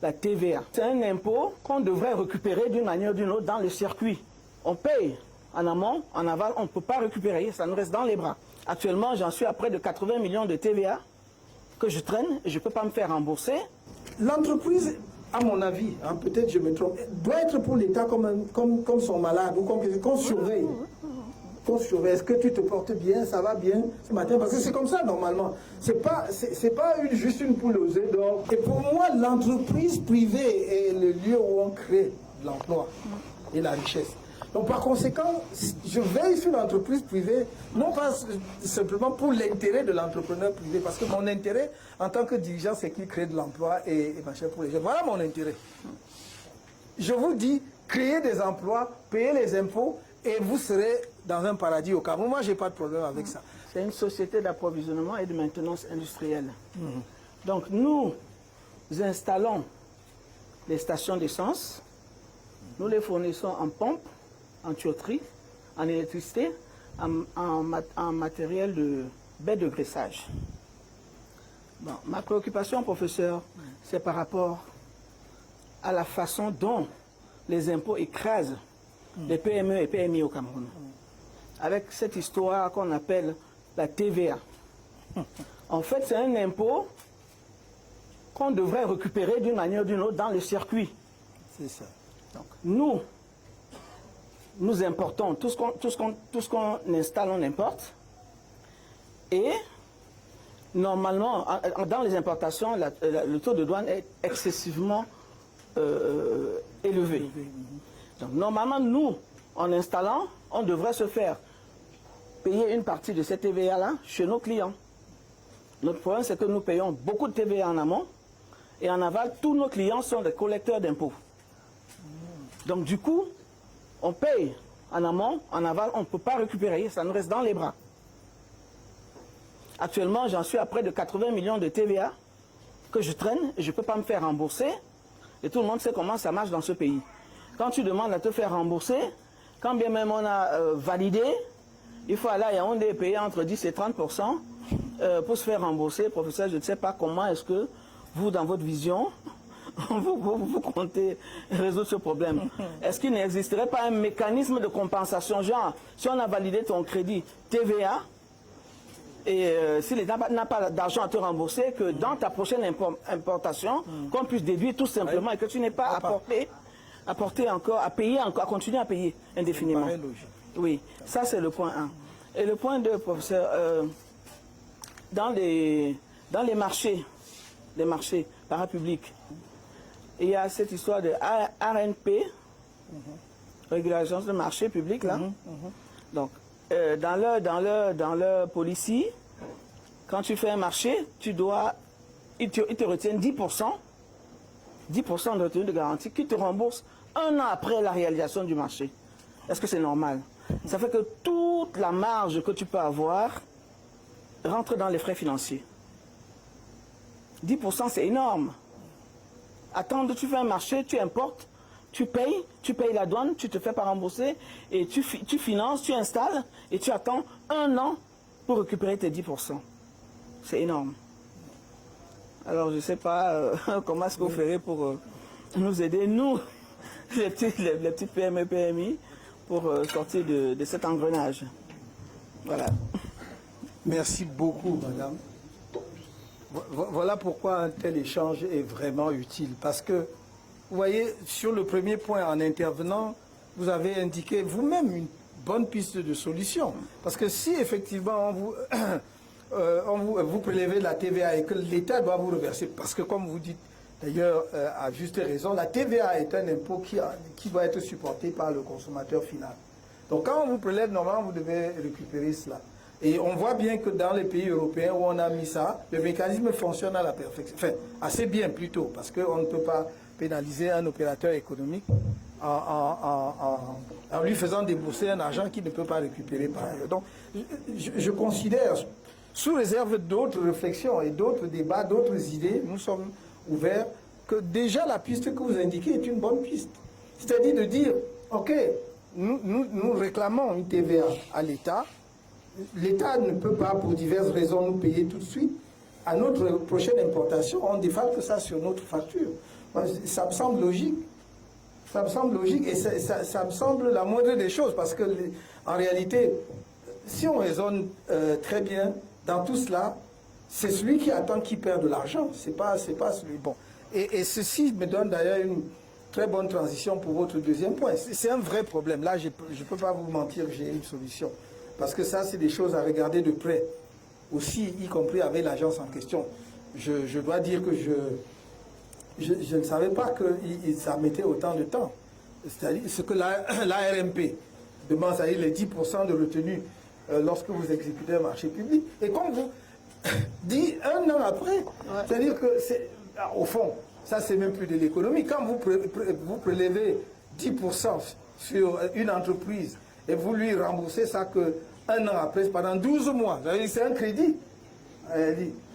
La TVA, c'est un impôt qu'on devrait récupérer d'une manière ou d'une autre dans le circuit. On paye en amont, en aval, on ne peut pas récupérer, ça nous reste dans les bras. Actuellement, j'en suis à près de 80 millions de TVA que je traîne et je ne peux pas me faire rembourser. L'entreprise, à mon avis, hein, peut-être je me trompe, doit être pour l'État comme son malade ou qu'on surveille. Qu'on surveille. Est-ce que tu te portes bien, ça va bien ce matin? Parce que c'est comme ça normalement. C'est pas juste une poule aux œufs d'or. Et pour moi, l'entreprise privée est le lieu où on crée l'emploi et la richesse. Donc par conséquent, je veille sur l'entreprise privée, non pas simplement pour l'intérêt de l'entrepreneur privé, parce que mon intérêt en tant que dirigeant, c'est qu'il crée de l'emploi et machin pour les gens. Voilà mon intérêt. Je vous dis, créez des emplois, payez les impôts et vous serez dans un paradis au Cameroun. Moi, je n'ai pas de problème avec ça. C'est une société d'approvisionnement et de maintenance industrielle. Donc nous installons les stations d'essence, nous les fournissons en pompe, en tuyauterie, en électricité, en matériel de baie de graissage. Bon, ma préoccupation, professeur, c'est par rapport à la façon dont les impôts écrasent les PME et PMI au Cameroun. Avec cette histoire qu'on appelle la TVA. En fait, c'est un impôt qu'on devrait récupérer d'une manière ou d'une autre dans le circuit. C'est ça. Donc, nous importons tout ce qu'on installe, on importe. Et normalement, dans les importations, le taux de douane est excessivement élevé. Donc, normalement, nous, en installant, on devrait se faire payer une partie de cette TVA-là chez nos clients. Notre problème, c'est que nous payons beaucoup de TVA en amont et en aval, tous nos clients sont des collecteurs d'impôts. Donc, du coup, on paye en amont, en aval, on ne peut pas récupérer, ça nous reste dans les bras. Actuellement, j'en suis à près de 80 millions de TVA que je traîne et je ne peux pas me faire rembourser. Et tout le monde sait comment ça marche dans ce pays. Quand tu demandes à te faire rembourser, quand bien même on a validé, il faut aller à Yaoundé et payer entre 10 et 30% pour se faire rembourser. Professeur, je ne sais pas comment est-ce que vous, dans votre vision, vous comptez résoudre ce problème. Est-ce qu'il n'existerait pas un mécanisme de compensation, genre, si on a validé ton crédit TVA, et si l'État n'a pas d'argent à te rembourser, que dans ta prochaine importation, qu'on puisse déduire tout simplement et que tu n'aies pas apporté encore, à payer encore, à continuer à payer indéfiniment. Oui, ça c'est le point 1. Et le point 2, professeur, dans les marchés parapublics, il y a cette histoire de RNP, Régulation de marché public, là. Donc, dans leur policy, quand tu fais un marché, ils te retiennent 10% de retenue de garantie qui te rembourse 1 an après la réalisation du marché. Est-ce que c'est normal? Ça fait que toute la marge que tu peux avoir rentre dans les frais financiers. 10% c'est énorme. Attends, tu fais un marché, tu importes, tu payes la douane, tu te fais pas rembourser, et tu finances, tu installes, et tu attends 1 an pour récupérer tes 10%. C'est énorme. Alors je ne sais pas comment est-ce que vous ferez pour nous aider, nous, les petites PME, PMI, pour sortir de cet engrenage. Voilà. Merci beaucoup, madame. Voilà pourquoi un tel échange est vraiment utile. Parce que, vous voyez, sur le premier point, en intervenant, vous avez indiqué vous-même une bonne piste de solution. Parce que si effectivement vous prélevez la TVA et que l'État doit vous reverser, parce que comme vous dites d'ailleurs à juste raison, la TVA est un impôt qui doit être supporté par le consommateur final. Donc quand on vous prélève, normalement, vous devez récupérer cela. Et on voit bien que dans les pays européens où on a mis ça, le mécanisme fonctionne à la perfection. Enfin, assez bien plutôt, parce qu'on ne peut pas pénaliser un opérateur économique en lui faisant débourser un argent qu'il ne peut pas récupérer par ailleurs. Donc, je considère, sous réserve d'autres réflexions et d'autres débats, d'autres idées, nous sommes ouverts, que déjà la piste que vous indiquez est une bonne piste. C'est-à-dire de dire, ok, nous réclamons une TVA à l'État. L'État ne peut pas, pour diverses raisons, nous payer tout de suite. À notre prochaine importation, on défalque ça sur notre facture. Ça me semble logique. Ça me semble logique et ça me semble la moindre des choses parce que, en réalité, si on raisonne très bien dans tout cela, c'est celui qui attend qui perd de l'argent. C'est pas celui. Bon. Et ceci me donne d'ailleurs une très bonne transition pour votre deuxième point. C'est un vrai problème. Là, je ne peux pas vous mentir que j'ai une solution. Parce que ça, c'est des choses à regarder de près. Aussi, y compris avec l'agence en question. Je dois dire que je ne savais pas que ça mettait autant de temps. C'est-à-dire ce que l'ARMP demande, c'est-à-dire les 10% de retenue lorsque vous exécutez un marché public. Et comme vous dites un an après, c'est-à-dire que c'est, au fond, ça c'est même plus de l'économie. Quand vous prélevez 10% sur une entreprise et vous lui remboursez ça qu'un an après, pendant 12 mois, c'est un crédit.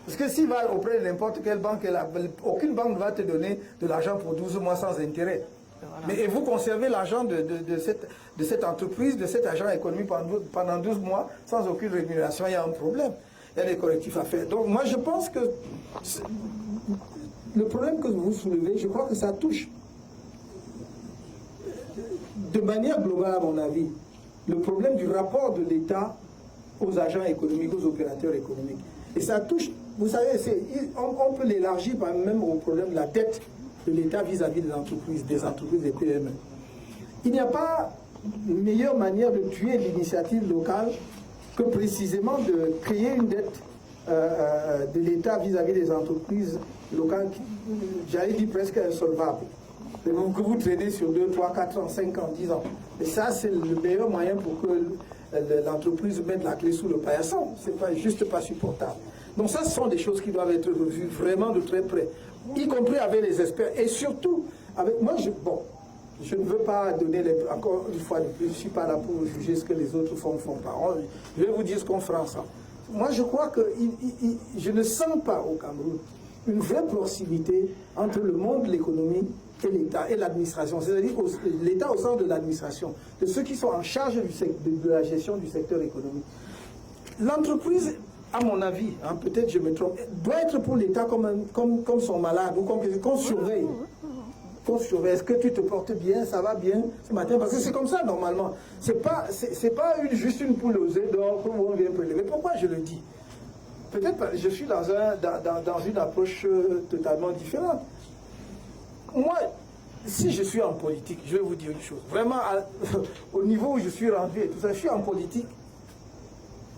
Parce que s'il va auprès de n'importe quelle banque, aucune banque ne va te donner de l'argent pour 12 mois sans intérêt. Voilà. Mais et vous conservez l'argent de cette entreprise, de cet agent économique pendant 12 mois sans aucune rémunération, il y a un problème. Il y a des correctifs à faire. Donc moi je pense que le problème que vous soulevez, je crois que ça touche de manière globale à mon avis le problème du rapport de l'État aux agents économiques, aux opérateurs économiques. Et ça touche, vous savez, on peut l'élargir même au problème de la dette de l'État vis-à-vis des entreprises des PME. Il n'y a pas une meilleure manière de tuer l'initiative locale que précisément de créer une dette de l'État vis-à-vis des entreprises locales, j'allais dire presque insolvables, que vous traînez sur 2, 3, 4 ans, 5 ans, 10 ans. Et ça, c'est le meilleur moyen pour que l'entreprise mette la clé sous le paillasson. C'est pas juste pas supportable. Donc ça, ce sont des choses qui doivent être revues vraiment de très près, y compris avec les experts. Et surtout, avec moi, je ne veux pas donner, encore une fois de plus, je ne suis pas là pour juger ce que les autres font pas. Je vais vous dire ce qu'on fera ensemble. Moi, je crois que je ne sens pas au Cameroun une vraie proximité entre le monde de l'économie et l'État et l'administration, c'est-à-dire l'État au sein de l'administration, de ceux qui sont en charge de la gestion du secteur économique. L'entreprise, à mon avis, peut-être je me trompe, doit être pour l'État comme son malade, ou qu'on surveille. Qu'on surveille. Est-ce que tu te portes bien, ça va bien ce matin? Parce que c'est comme ça normalement. C'est pas juste une poule aux œufs d'or où on vient prélever. Pourquoi je le dis? Peut-être que je suis dans une approche totalement différente. Moi, si je suis en politique, je vais vous dire une chose. Vraiment, au niveau où je suis rendu et tout ça, je suis en politique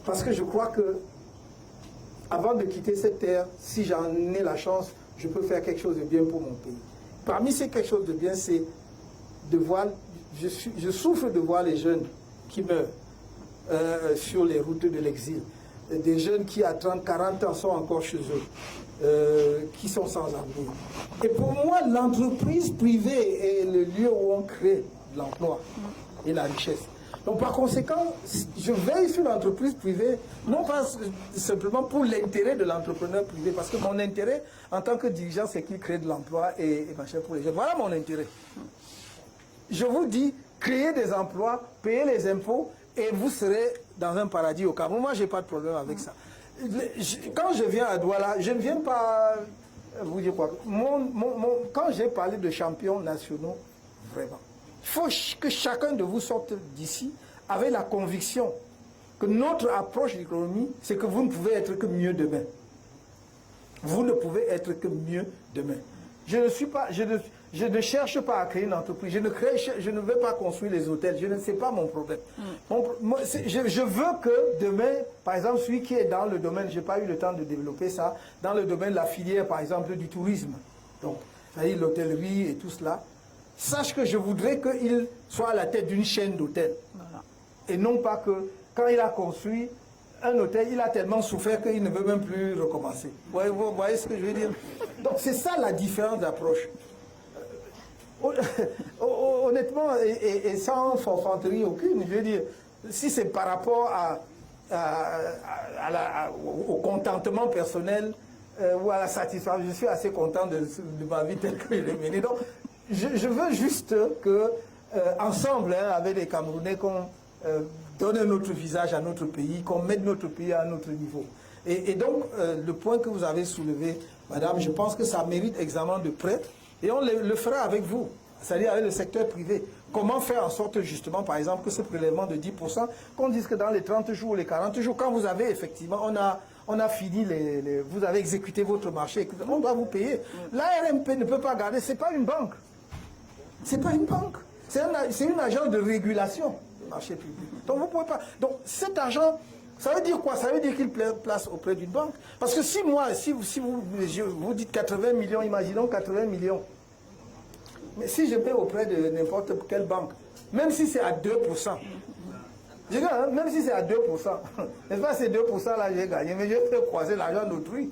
parce que je crois que avant de quitter cette terre, si j'en ai la chance, je peux faire quelque chose de bien pour mon pays. Parmi ces quelque chose de bien, c'est de voir, je souffre de voir les jeunes qui meurent sur les routes de l'exil. Des jeunes qui à 30, 40 ans sont encore chez eux, qui sont sans avenir. Et pour moi, l'entreprise privée est le lieu où on crée de l'emploi et la richesse. Donc par conséquent, je veille sur l'entreprise privée, non pas simplement pour l'intérêt de l'entrepreneur privé, parce que mon intérêt en tant que dirigeant, c'est qu'il crée de l'emploi et machin pour les jeunes. Voilà mon intérêt. Je vous dis, créez des emplois, payez les impôts, et vous serez dans un paradis au Cameroun. Moi, je n'ai pas de problème avec ça. Quand je viens à Douala, je ne viens pas vous dire quoi. Quand j'ai parlé de champions nationaux, vraiment, il faut que chacun de vous sorte d'ici avec la conviction que notre approche de l'économie, c'est que vous ne pouvez être que mieux demain. Vous ne pouvez être que mieux demain. Je ne cherche pas à créer une entreprise, je ne veux pas construire les hôtels, je ne sais pas mon problème. Je veux que demain, par exemple, celui qui est dans le domaine, je n'ai pas eu le temps de développer ça, dans le domaine de la filière, par exemple, du tourisme, donc, c'est-à-dire l'hôtellerie et tout cela, sache que je voudrais qu'il soit à la tête d'une chaîne d'hôtels. Voilà. Et non pas que, quand il a construit un hôtel, il a tellement souffert qu'il ne veut même plus recommencer. Vous voyez ce que je veux dire? Donc c'est ça la différence d'approche. Honnêtement, et sans forfanterie aucune, je veux dire, si c'est par rapport au contentement personnel ou à la satisfaction, je suis assez content de ma vie telle que je l'ai menée. Donc, je veux juste que, ensemble, avec les Camerounais, qu'on donne un autre visage à notre pays, qu'on mette notre pays à un autre niveau. Et donc, le point que vous avez soulevé, madame, je pense que ça mérite examen de près, Et on le fera avec vous, c'est-à-dire avec le secteur privé. Comment faire en sorte justement, par exemple, que ce prélèvement de 10%, qu'on dise que dans les 30 jours, les 40 jours, quand vous avez effectivement, on a fini, vous avez exécuté votre marché, on doit vous payer. L'ARMP ne peut pas garder, ce n'est pas une banque. Ce n'est pas une banque. C'est une agence de régulation du marché public. Donc vous pouvez pas. Donc cet argent, ça veut dire quoi? Ça veut dire qu'il place auprès d'une banque. Parce que si vous dites 80 millions, imaginons 80 millions. Mais si je paie auprès de n'importe quelle banque, même si c'est à 2%, je dis, hein, même si c'est à 2%, n'est-ce pas, ces 2% là, j'ai gagné, mais je peux croiser l'argent d'autrui.